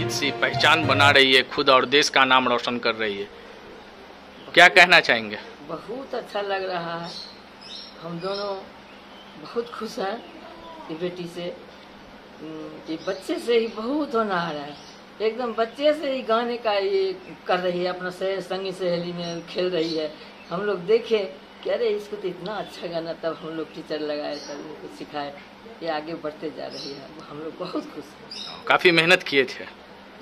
संगीत से पहचान बना रही है खुद और देश का नाम रोशन कर रही है, क्या कहना चाहेंगे? बहुत अच्छा लग रहा है। हम दोनों बहुत खुश हैं कि बेटी से, कि बच्चे से ही बहुत होनहार है। एकदम बच्चे से ही गाने का ये कर रही है, अपना संगी सहेली में खेल रही है। हम लोग देखे कि अरे इसको तो इतना अच्छा गाना, तब हम लोग टीचर लगाए, तब उनको सिखाए, ये आगे बढ़ते जा रही है। हम लोग बहुत खुश हैं। काफ़ी मेहनत किए थे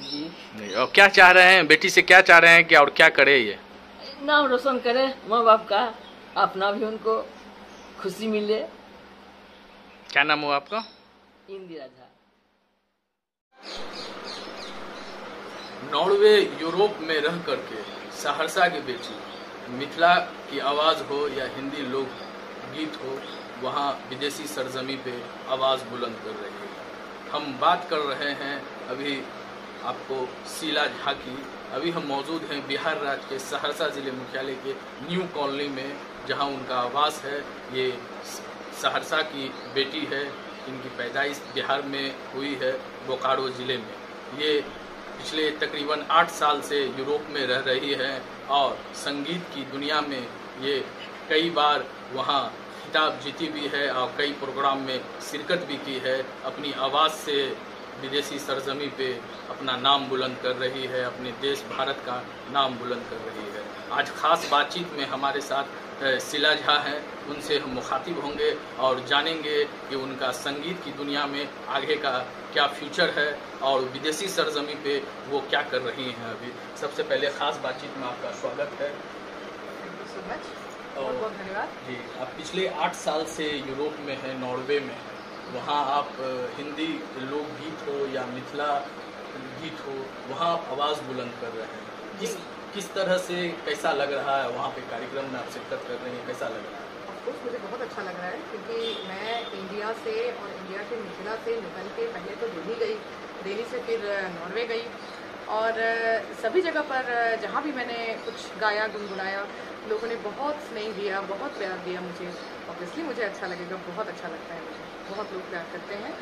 जी। और क्या चाह रहे हैं बेटी से, क्या चाह रहे हैं कि और क्या करे? ये नाम रोशन करे माँ बाप का, अपना भी उनको खुशी मिले। क्या नाम हुआ आपका? इंदिरा झा। नॉर्वे यूरोप में रह करके सहरसा की बेटी, मिथिला की आवाज़ हो या हिंदी लोक गीत हो, वहाँ विदेशी सरजमी पे आवाज़ बुलंद कर रही है। हम बात कर रहे हैं अभी आपको शीला झा की। अभी हम मौजूद हैं बिहार राज्य के सहरसा जिले मुख्यालय के न्यू कॉलोनी में, जहाँ उनका आवास है। ये सहरसा की बेटी है, इनकी पैदाइश बिहार में हुई है, बोकारो ज़िले में। ये पिछले तकरीबन 8 साल से यूरोप में रह रही है और संगीत की दुनिया में ये कई बार वहाँ खिताब जीती भी है और कई प्रोग्राम में शिरकत भी की है। अपनी आवाज़ से विदेशी सरजमी पे अपना नाम बुलंद कर रही है, अपने देश भारत का नाम बुलंद कर रही है। आज ख़ास बातचीत में हमारे साथ शीला झा हैं, उनसे हम मुखातिब होंगे और जानेंगे कि उनका संगीत की दुनिया में आगे का क्या फ्यूचर है और विदेशी सरजमी पे वो क्या कर रही हैं अभी। सबसे पहले ख़ास बातचीत में आपका स्वागत है। थैंक यू सो मच, और बहुत धन्यवाद जी, आप पिछले 8 साल से यूरोप में हैं, नॉर्वे में। वहाँ आप हिंदी लोकगीत हो या मिथिला गीत हो, वहाँ आप आवाज़ बुलंद कर रहे हैं। किस तरह से, कैसा लग रहा है वहाँ पे कार्यक्रम में आप शिरकत कर रहे हैं, कैसा लग रहा है? ऑफकोर्स मुझे बहुत अच्छा लग रहा है, क्योंकि मैं इंडिया से और इंडिया के मिथिला से निकल के पहले तो दिल्ली गई, दिल्ली से फिर नॉर्वे गई और सभी जगह पर जहाँ भी मैंने कुछ गाया गुनगुनाया, लोगों ने बहुत स्नेह दिया, बहुत प्यार दिया मुझे। ऑब्वियसली मुझे अच्छा लगेगा, बहुत अच्छा लगता है मुझे, बहुत लोग प्यार करते हैं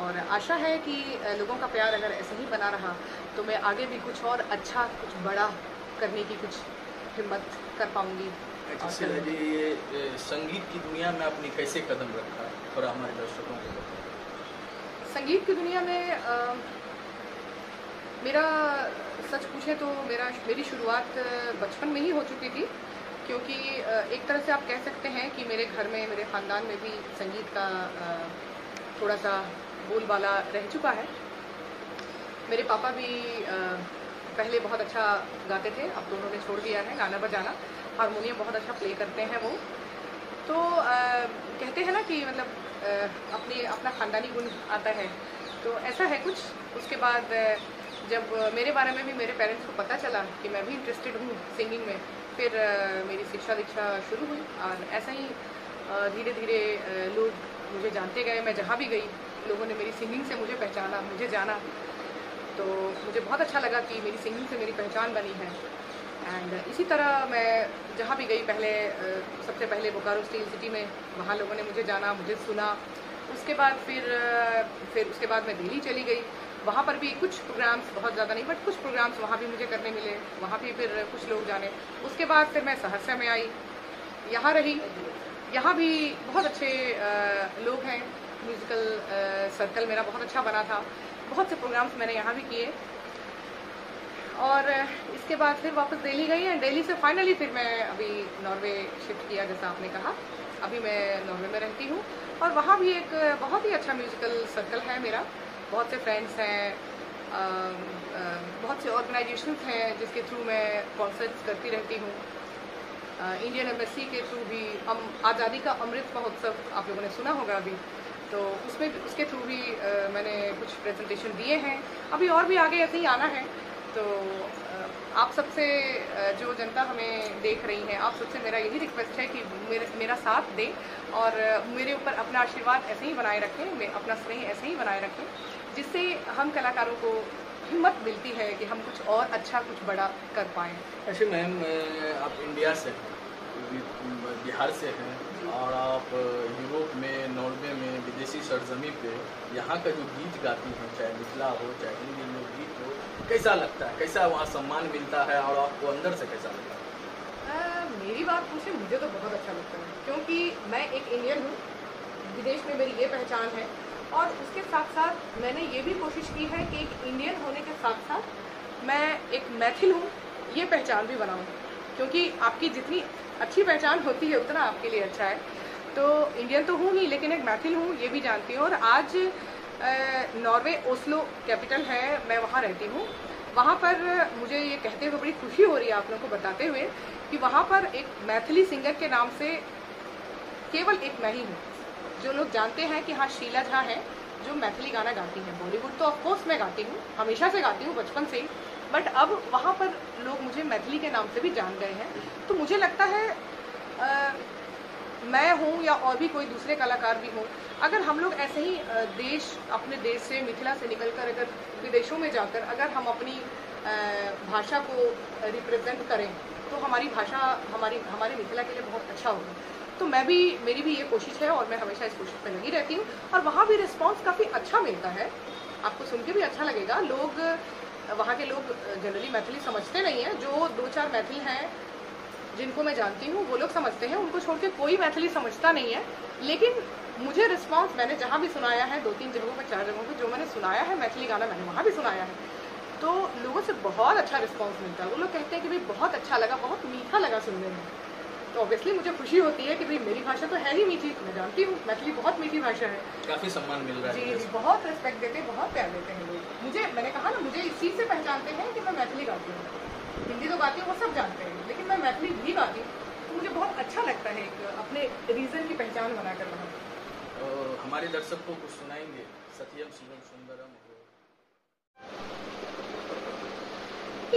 और आशा है कि लोगों का प्यार अगर ऐसे ही बना रहा तो मैं आगे भी कुछ और अच्छा, कुछ बड़ा करने की कुछ हिम्मत कर पाऊंगी। अच्छा शीला जी, ये संगीत की दुनिया में आपने कैसे कदम रखा, थोड़ा हमारे दर्शकों को बताएं। संगीत की दुनिया में मेरा सच पूछे तो मेरी शुरुआत बचपन में ही हो चुकी थी, क्योंकि एक तरह से आप कह सकते हैं कि मेरे घर में, मेरे ख़ानदान में भी संगीत का थोड़ा सा बोलबाला रह चुका है। मेरे पापा भी पहले बहुत अच्छा गाते थे, अब तो उन्होंने छोड़ दिया है गाना बजाना, हारमोनियम बहुत अच्छा प्ले करते हैं वो। तो कहते हैं ना कि मतलब अपना ख़ानदानी गुण आता है, तो ऐसा है कुछ। उसके बाद जब मेरे बारे में भी मेरे पेरेंट्स को पता चला कि मैं भी इंटरेस्टेड हूँ सिंगिंग में, फिर मेरी शिक्षा दीक्षा शुरू हुई और ऐसा ही धीरे धीरे लोग मुझे जानते गए। मैं जहाँ भी गई लोगों ने मेरी सिंगिंग से मुझे पहचाना, मुझे जाना, तो मुझे बहुत अच्छा लगा कि मेरी सिंगिंग से मेरी पहचान बनी है। एंड इसी तरह मैं जहाँ भी गई, पहले सबसे पहले बोकारो स्टील सिटी में, वहाँ लोगों ने मुझे जाना, मुझे सुना। उसके बाद फिर उसके बाद मैं दिल्ली चली गई, वहाँ पर भी कुछ प्रोग्राम्स, बहुत ज़्यादा नहीं बट कुछ प्रोग्राम्स वहाँ भी मुझे करने मिले, वहाँ भी फिर कुछ लोग जाने। उसके बाद फिर मैं सहरसा में आई, यहाँ रही, यहाँ भी बहुत अच्छे लोग हैं, म्यूज़िकल सर्कल मेरा बहुत अच्छा बना था, बहुत से प्रोग्राम्स मैंने यहाँ भी किए। और इसके बाद फिर वापस दिल्ली गई एंड दिल्ली से फाइनली फिर मैं अभी नॉर्वे शिफ्ट किया, जैसा आपने कहा। अभी मैं नॉर्वे में रहती हूँ और वहाँ भी एक बहुत ही अच्छा म्यूज़िकल सर्कल है मेरा, बहुत से फ्रेंड्स हैं, बहुत से ऑर्गेनाइजेशंस हैं जिसके थ्रू मैं कॉन्सर्ट्स करती रहती हूँ। इंडियन एम्बेसी के थ्रू भी हम आज़ादी का अमृत महोत्सव आप लोगों ने सुना होगा अभी, तो उसके थ्रू भी मैंने कुछ प्रेजेंटेशन दिए हैं। अभी और भी आगे ऐसे ही आना है, तो आप सबसे जो जनता हमें देख रही है, आप सबसे मेरा यही रिक्वेस्ट है कि मेरा साथ दें और मेरे ऊपर अपना आशीर्वाद ऐसे ही बनाए रखें, अपना स्नेह ऐसे ही बनाए रखें, जिससे हम कलाकारों को हिम्मत मिलती है कि हम कुछ और अच्छा, कुछ बड़ा कर पाएँ। अच्छा मैम, आप इंडिया से हैं, बिहार से हैं और आप यूरोप में, नॉर्वे में, विदेशी सरजमी पे यहाँ का जो गीत गाती हैं, चाहे मिथिला हो चाहे हिंदी लोकगीत हो, कैसा लगता है, कैसा वहाँ सम्मान मिलता है और आपको अंदर से कैसा लगता है? मेरी बात पूछे, मुझे तो बहुत अच्छा लगता है, क्योंकि मैं एक इंडियन हूँ, विदेश में मेरी ये पहचान है, और उसके साथ साथ मैंने ये भी कोशिश की है कि एक इंडियन होने के साथ साथ मैं एक मैथिल हूँ, ये पहचान भी बनाऊँ, क्योंकि आपकी जितनी अच्छी पहचान होती है उतना आपके लिए अच्छा है। तो इंडियन तो हूँ ही, लेकिन एक मैथिल हूँ ये भी जानती हूँ। और आज नॉर्वे ओस्लो कैपिटल है, मैं वहाँ रहती हूँ। वहाँ पर मुझे ये कहते हुए बड़ी खुशी हो रही है आप लोगों को बताते हुए कि वहाँ पर एक मैथिली सिंगर के नाम से केवल एक मैं ही हूँ जो लोग जानते हैं कि हाँ शीला झा है जो मैथिली गाना गाती हैं। बॉलीवुड तो ऑफकोर्स मैं गाती हूँ, हमेशा से गाती हूँ, बचपन से ही, बट अब वहाँ पर लोग मुझे मैथिली के नाम से भी जान गए हैं। तो मुझे लगता है मैं हूँ या और भी कोई दूसरे कलाकार भी हों, अगर हम लोग ऐसे ही अपने देश से, मिथिला से निकलकर अगर विदेशों में जाकर अगर हम अपनी भाषा को रिप्रेजेंट करें तो हमारी भाषा हमारे मिथिला के लिए बहुत अच्छा होगा। तो मेरी भी ये कोशिश है और मैं हमेशा इस कोशिश में लगी रहती हूँ, और वहाँ भी रिस्पांस काफ़ी अच्छा मिलता है। आपको सुन के भी अच्छा लगेगा। वहाँ के लोग जनरली मैथिली समझते नहीं हैं। जो 2-4 मैथिल हैं जिनको मैं जानती हूँ वो लोग समझते हैं, उनको छोड़ के कोई मैथिली समझता नहीं है। लेकिन मुझे रिस्पांस, मैंने जहाँ भी सुनाया है, 2-3 जगहों पर, 4 जगहों पर जो मैंने सुनाया है मैथिली गाना, मैंने वहाँ भी सुनाया है, तो लोगों से बहुत अच्छा रिस्पांस मिलता है। वो लोग कहते हैं कि भाई बहुत अच्छा लगा, बहुत मीठा लगा सुनने में। तो ऑब्वियसली मुझे खुशी होती है कि भाई मेरी भाषा तो है ही मीठी, मैं जानती हूँ मैथिली बहुत मीठी भाषा है। काफी सम्मान मिल रहा है। जी, बहुत रिस्पेक्ट देते हैं, बहुत प्यार देते हैं लोग मुझे। मैंने कहा ना, मुझे इस चीज़ से पहचानते हैं कि मैं मैथिली गाती हूँ। हिंदी तो गाती हूँ, वो सब जानते हैं, लेकिन मैं मैथिली भी गाती हूँ, तो मुझे बहुत अच्छा लगता है एक अपने रीजन की पहचान बनाकर वहाँ। हमारे दर्शक को कुछ सुनाएंगे, सत्यम शिवम सुंदरम हो।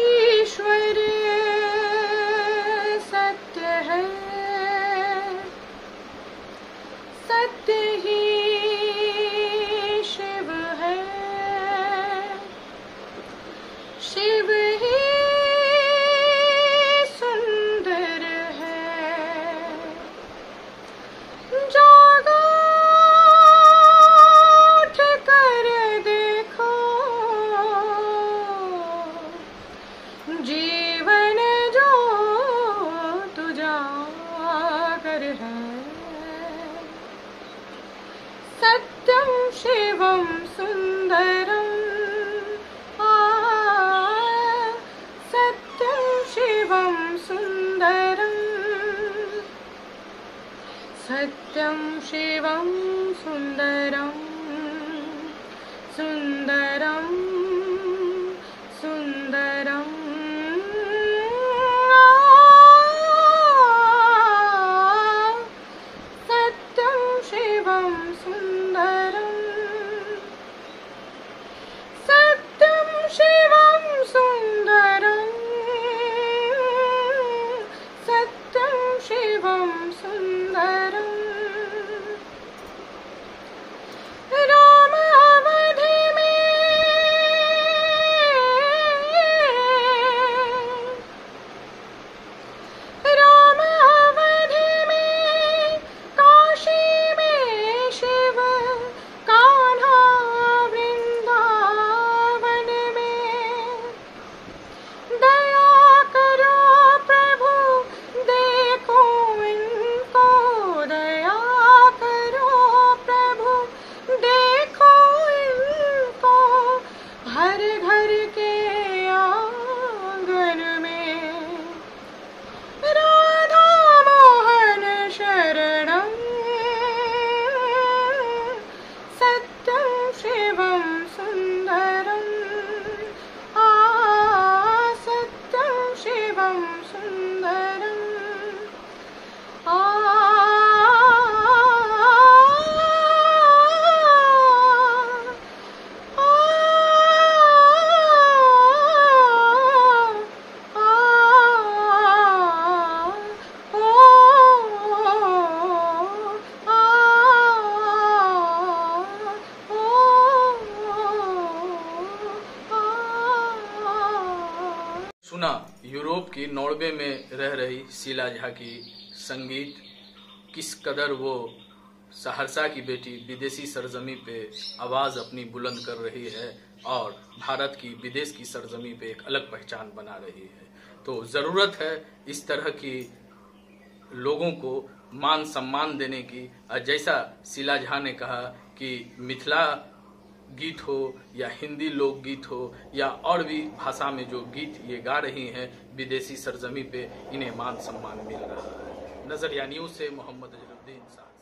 ईश्वर सत्य है, सत्य ही शिव है, शिव ही सुंदर है, जागा उठ कर देखो, जीवन जो तुजागर है, सत्यम शिवम सुंदरम, सत्यम शिवम सुंदरम, सत्यम शिवम सुंदरम, सुंदरम सुंदरम, सत्यम शिवम सुंदरम, सत्यम शिवम सुंदरम, सत्यम शिवम सुंदरम। राम अवधि में, राम अवधि में, काशी में शिव, कान्हा वृंदावन में। दया करो प्रभु, देखो इनको, दया करो प्रभु, देखो इनको, हर घर के आंगन में। राधा मोहन शरणम, सत्यम शिवम सुंदरम, सत्यम शिवम सुंदरम, सुना यूरोप की नॉर्वे में रह रही शीला झा की संगीत, किस कदर वो सहरसा की बेटी विदेशी सरजमी पे आवाज़ अपनी बुलंद कर रही है और भारत की विदेश की सरजमी पे एक अलग पहचान बना रही है। तो ज़रूरत है इस तरह की लोगों को मान सम्मान देने की। और जैसा शीला झा ने कहा कि मिथिला गीत हो या हिंदी लोकगीत हो या और भी भाषा में जो गीत ये गा रही हैं विदेशी सरजमी पे, इन्हें मान सम्मान मिल रहा है। नजरिया न्यूज़ से मोहम्मद अजहरुद्दीन साहब।